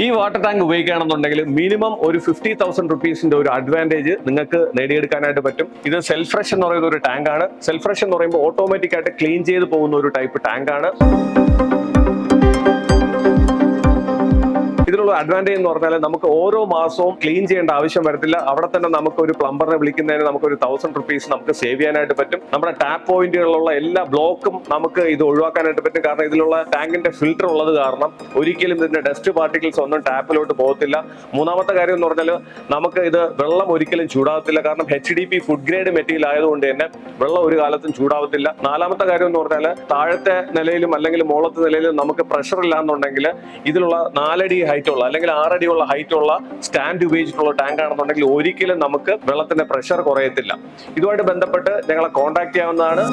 ഈ water tank ഉപയോഗിക്കുകയാണെന്നുണ്ടെങ്കിൽ minimum ഒരു 50,000 റുപ്പീസിന്റെ ഒരു അഡ്വാൻറ്റേജ് നിങ്ങൾക്ക് നേടിയെടുക്കാനായിട്ട് പറ്റും. ഇത് സെൽഫ് ഫ്രഷ് എന്ന് പറയുന്ന ഒരു ടാങ്ക് ആണ്. സെൽഫ് ഫ്രഷ് എന്ന് പറയുമ്പോൾ ഓട്ടോമാറ്റിക് ആയിട്ട് ക്ലീൻ ചെയ്ത് പോകുന്ന ഒരു ടൈപ്പ് ടാങ്ക് ആണ്. ഇതിലുള്ള അഡ്വാൻറ്റേജ് എന്ന് പറഞ്ഞാൽ നമുക്ക് ഓരോ മാസവും ക്ലീൻ ചെയ്യേണ്ട ആവശ്യം വരത്തില്ല. അവിടെ തന്നെ നമുക്ക് ഒരു പ്ലംബറിനെ വിളിക്കുന്നതിന് നമുക്ക് ഒരു 1000 റുപ്പീസ് നമുക്ക് സേവ് ചെയ്യാനായിട്ട് പറ്റും. നമ്മുടെ ടാപ്പ് പോയിന്റുകളിലുള്ള എല്ലാ ബ്ലോക്കും നമുക്ക് ഇത് ഒഴിവാക്കാനായിട്ട് പറ്റും. കാരണം ഇതിലുള്ള ടാങ്കിന്റെ ഫിൽറ്റർ ഉള്ളത് കാരണം ഒരിക്കലും ഇതിന്റെ ഡസ്റ്റ് പാർട്ടിക്കിൾസ് ഒന്നും ടാപ്പിലോട്ട് പോകത്തില്ല. മൂന്നാമത്തെ കാര്യം എന്ന് പറഞ്ഞാൽ നമുക്ക് ഇത് വെള്ളം ഒരിക്കലും ചൂടാവത്തില്ല. കാരണം HDP ഫുഡ് ഗ്രേഡ് മെറ്റീരിയൽ ആയതുകൊണ്ട് തന്നെ വെള്ളം ഒരു കാലത്തും ചൂടാവത്തില്ല. നാലാമത്തെ കാര്യം എന്ന് പറഞ്ഞാൽ താഴത്തെ നിലയിലും അല്ലെങ്കിൽ മുകളത്തെ നിലയിലും നമുക്ക് പ്രഷർ ഇല്ല എന്നുണ്ടെങ്കിൽ ഇതിലുള്ള 4 അടി ഹൈറ്റുള്ള അല്ലെങ്കിൽ 6 അടിയുള്ള ഹൈറ്റുള്ള സ്റ്റാൻഡ് ഉപയോഗിച്ചിട്ടുള്ള ടാങ്ക് ആണെന്നുണ്ടെങ്കിൽ ഒരിക്കലും നമുക്ക് വെള്ളത്തിന്റെ പ്രഷർ കുറയത്തില്ല. ഇതുമായിട്ട് ബന്ധപ്പെട്ട് ഞങ്ങളെ കോൺടാക്ട് ചെയ്യാവുന്നതാണ്.